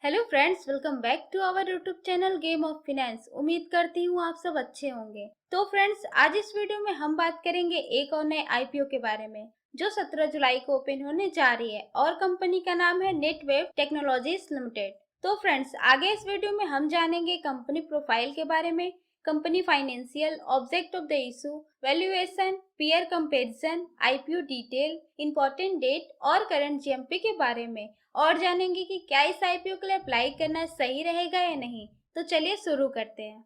Hello friends, welcome back to our YouTube channel game of finance. उम्मीद करती हूँ आप सब अच्छे होंगे। तो फ्रेंड्स, आज इस वीडियो में हम बात करेंगे एक और नए आईपीओ के बारे में जो 17 जुलाई को ओपन होने जा रही है और कंपनी का नाम है नेटवेव टेक्नोलॉजीज लिमिटेड। तो फ्रेंड्स, आगे इस वीडियो में हम जानेंगे कंपनी प्रोफाइल के बारे में, company financial, object of the issue, valuation, peer comparison, IPO detail, important date और करंट जीएमपी के बारे में, और जानेंगे कि क्या इस आईपीओ के लिए अप्लाई करना सही रहेगा या नहीं। तो चलिए शुरू करते हैं।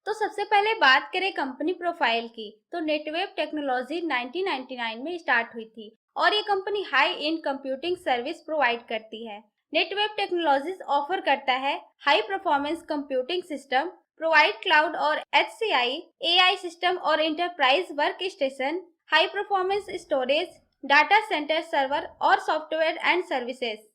तो सबसे पहले बात करें कंपनी प्रोफाइल की, तो नेटवेव टेक्नोलॉजी 1999 में स्टार्ट हुई थी और ये company high and computing service provide करती है। नेटवेव टेक्नोलॉजीज ऑफर करता है high performance computing system, provide cloud और एचसीआई एआई सिस्टम और enterprise work station, high performance storage, data centre server और सॉफ्टवेयर एंड सर्विसेज।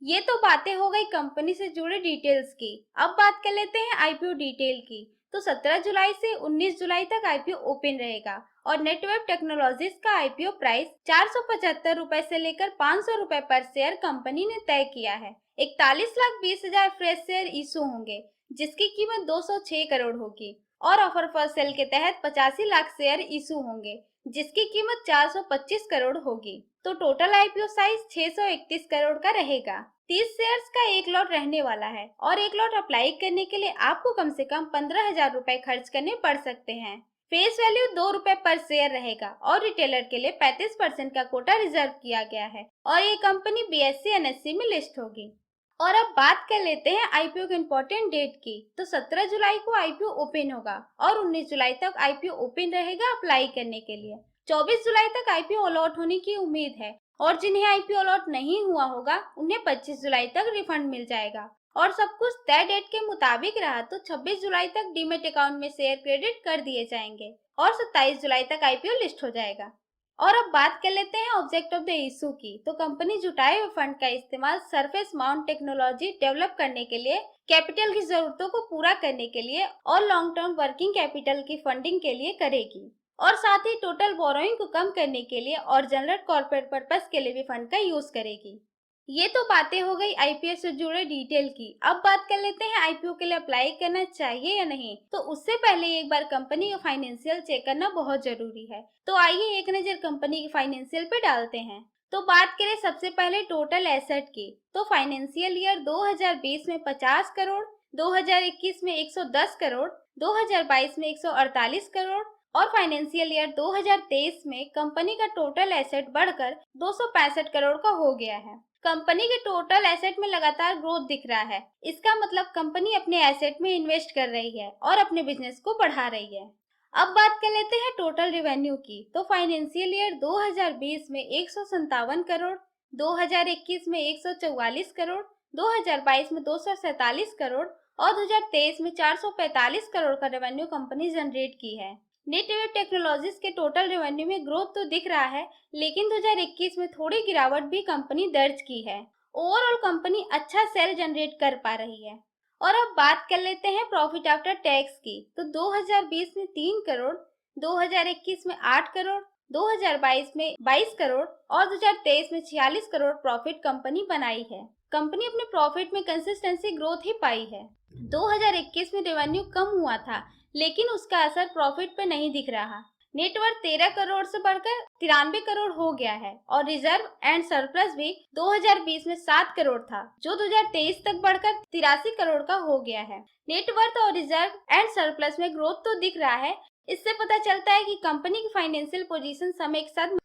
ये तो बातें हो गई कंपनी से जुड़े डिटेल्स की। अब बात कर लेते हैं आईपीओ डिटेल की। तो 17 जुलाई से 19 जुलाई तक आईपीओ ओपन रहेगा और नेटवेव टेक्नोलॉजीज का आईपीओ प्राइस 475 रुपए से लेकर 500 रुपए पर शेयर कंपनी ने तय किया है। 41,20,000 फ्रेश शेयर इशू होंगे जिसकी कीमत 206 करोड़ होगी और ऑफर फॉर सेल के तहत 85 लाख शेयर इशू होंगे जिसकी कीमत 425 करोड़ होगी। तो टोटल आईपीओ साइज 631 करोड़ का रहेगा। 30 शेयर्स का एक लॉट रहने वाला है और एक लॉट अप्लाई करने के लिए आपको कम से कम 15,000 रुपए खर्च करने पड़ सकते हैं। फेस वैल्यू 2 रुपए पर शेयर रहेगा और रिटेलर के लिए 35% का कोटा रिजर्व किया गया है और ये कंपनी बीएससी एनएससी में लिस्ट होगी। और अब बात कर लेते हैं आईपीओ के इम्पोर्टेंट डेट की। तो 17 जुलाई को आईपीओ ओपन होगा और 19 जुलाई तक आईपीओ ओपन रहेगा अप्लाई करने के लिए। 24 जुलाई तक आईपीओ अलॉट होने की उम्मीद है और जिन्हें आईपीओ अलॉट नहीं हुआ होगा उन्हें 25 जुलाई तक रिफंड मिल जाएगा और सब कुछ तय डेट के मुताबिक रहा तो 26 जुलाई तक डीमेट अकाउंट में शेयर क्रेडिट कर दिए जाएंगे और 27 जुलाई तक आईपीओ लिस्ट हो जाएगा। और अब बात कर लेते हैं ऑब्जेक्ट ऑफ द इशू की। तो कंपनी जुटाए हुए फंड का इस्तेमाल सरफेस माउंट टेक्नोलॉजी डेवलप करने के लिए, कैपिटल की जरूरतों को पूरा करने के लिए और लॉन्ग टर्म वर्किंग कैपिटल की फंडिंग के लिए करेगी और साथ ही टोटल बोरोइंग को कम करने के लिए और जनरल कॉर्पोरेट पर्पस के लिए भी फंड का यूज करेगी। ये तो बातें हो गई आईपीओ से जुड़े डिटेल की। अब बात कर लेते हैं आईपीओ के लिए अप्लाई करना चाहिए या नहीं। तो उससे पहले एक बार कंपनी का फाइनेंशियल चेक करना बहुत जरूरी है। तो आइए एक नजर कंपनी के फाइनेंशियल पे डालते हैं। तो बात करें सबसे पहले टोटल एसेट की, तो फाइनेंशियल ईयर 2020 में 50 करोड़, 2021 में 110 करोड़, 2022 में 148 करोड़ और फाइनेंशियल ईयर 2023 में कंपनी का टोटल एसेट बढ़कर 265 करोड़ का हो गया है। कंपनी के टोटल एसेट में लगातार ग्रोथ दिख रहा है। इसका मतलब कंपनी अपने एसेट में इन्वेस्ट कर रही है और अपने बिजनेस को बढ़ा रही है। अब बात कर लेते हैं टोटल रेवेन्यू की। तो फाइनेंशियल ईयर 2020 में 157 करोड़, 2021 में 144 करोड़, 2022 में 247 करोड़ और 2023 में 445 करोड़ का रेवेन्यू कंपनी जनरेट की है। नेटवेव टेक्नोलॉजीज के टोटल रेवेन्यू में ग्रोथ तो दिख रहा है, लेकिन 2021 में थोड़ी गिरावट भी कंपनी दर्ज की है। ओवरऑल कंपनी अच्छा सेल जनरेट कर पा रही है। और अब बात कर लेते हैं प्रॉफिट आफ्टर टैक्स की। तो 2020 में 3 करोड़, 2021 में 8 करोड़, 2022 में 22 करोड़ और 2023 में 46 करोड़ प्रॉफिट कंपनी बनाई है। कंपनी अपने प्रॉफिट में कंसिस्टेंसी ग्रोथ ही पाई है। 2021 में रेवेन्यू कम हुआ था, लेकिन उसका असर प्रॉफिट पे नहीं दिख रहा। नेटवर्थ 13 करोड़ से बढ़कर 93 करोड़ हो गया है और रिजर्व एंड सरप्लस भी 2020 में 7 करोड़ था जो 2023 तक बढ़कर 83 करोड़ का हो गया है। नेटवर्थ और रिजर्व एंड सरप्लस में ग्रोथ तो दिख रहा है। इससे पता चलता है कि कंपनी की फाइनेंशियल पोजीशन समय के साथ।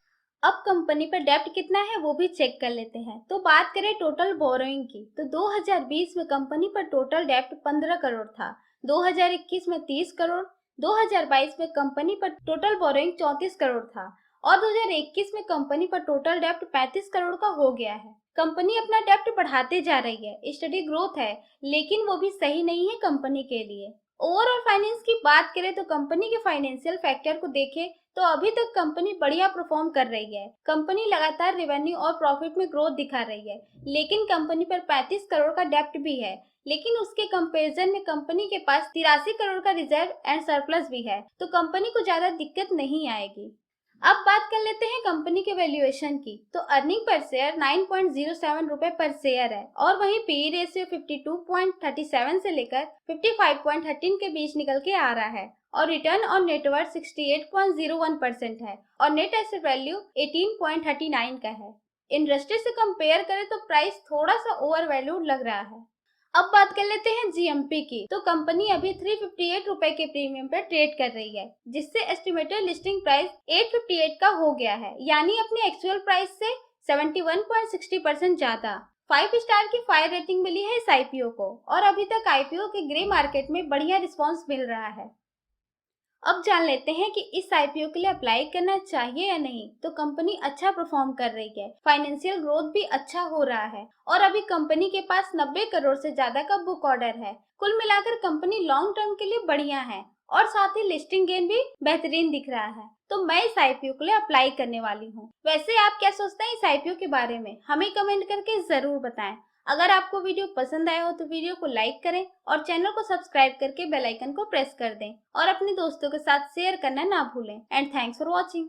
अब कंपनी पर डेप्ट कितना है वो भी चेक कर लेते हैं। तो बात करें टोटल बोरोइंग की, तो 2020 में कंपनी पर टोटल डेप्ट 15 करोड़ था, 2021 में 30 करोड़, 2022 में कंपनी पर टोटल बोरोइंग 34 करोड़ था और 2021 में कंपनी पर टोटल डेप्ट 35 करोड़ का हो गया है। कंपनी अपना डेप्ट बढ़ाते जा रही है, स्टडी ग्रोथ है, लेकिन वो भी सही नहीं है कंपनी के लिए। ओवरऑल फाइनेंस की बात करें तो कंपनी के फाइनेंशियल फैक्टर को देखें तो अभी तक कंपनी बढ़िया परफॉर्म कर रही है। कंपनी लगातार रेवेन्यू और प्रॉफिट में ग्रोथ दिखा रही है, लेकिन कंपनी पर 35 करोड़ का डेप्ट भी है। लेकिन उसके कंपैरिजन में कंपनी के पास 83 करोड़ का रिजर्व एंड सरप्लस भी है, तो कंपनी को ज्यादा दिक्कत नहीं आएगी। अब बात कर लेते हैं कंपनी के वैल्यूएशन की। तो अर्निंग पर शेयर 9.07 रुपए पर शेयर है और वहीं पीई रेशियो 52.37 से लेकर 55.13 के बीच निकल के आ रहा है और रिटर्न ऑन नेटवर्थ 68.01% है और नेट एसेट वैल्यू 18.39 का है। इंडस्ट्री से कंपेयर करें तो प्राइस थोड़ा सा ओवर वैल्यूड लग रहा है। अब बात कर लेते हैं जीएमपी की। तो कंपनी अभी 358 रुपए के प्रीमियम पर ट्रेड कर रही है, जिससे एस्टिमेटेड लिस्टिंग प्राइस 858 का हो गया है, यानी अपने एक्चुअल प्राइस से 71.60% ज्यादा। 5 स्टार की फायर रेटिंग मिली है इस आईपीओ को और अभी तक आईपीओ के ग्रे मार्केट में बढ़िया रिस्पॉन्स मिल रहा है। अब जान लेते हैं कि इस आईपीओ के लिए अप्लाई करना चाहिए या नहीं। तो कंपनी अच्छा परफॉर्म कर रही है, फाइनेंशियल ग्रोथ भी अच्छा हो रहा है और अभी कंपनी के पास 90 करोड़ से ज्यादा का बुक ऑर्डर है। कुल मिलाकर कंपनी लॉन्ग टर्म के लिए बढ़िया है और साथ ही लिस्टिंग गेन भी बेहतरीन दिख रहा है। तो मैं इस आईपीओ के लिए अप्लाई करने वाली हूँ। वैसे आप क्या सोचते हैं इस आईपीओ के बारे में, हमें कमेंट करके जरूर बताएं। अगर आपको वीडियो पसंद आया हो तो वीडियो को लाइक करें और चैनल को सब्सक्राइब करके बेल आइकन को प्रेस कर दें और अपने दोस्तों के साथ शेयर करना ना भूलें। And thanks for watching.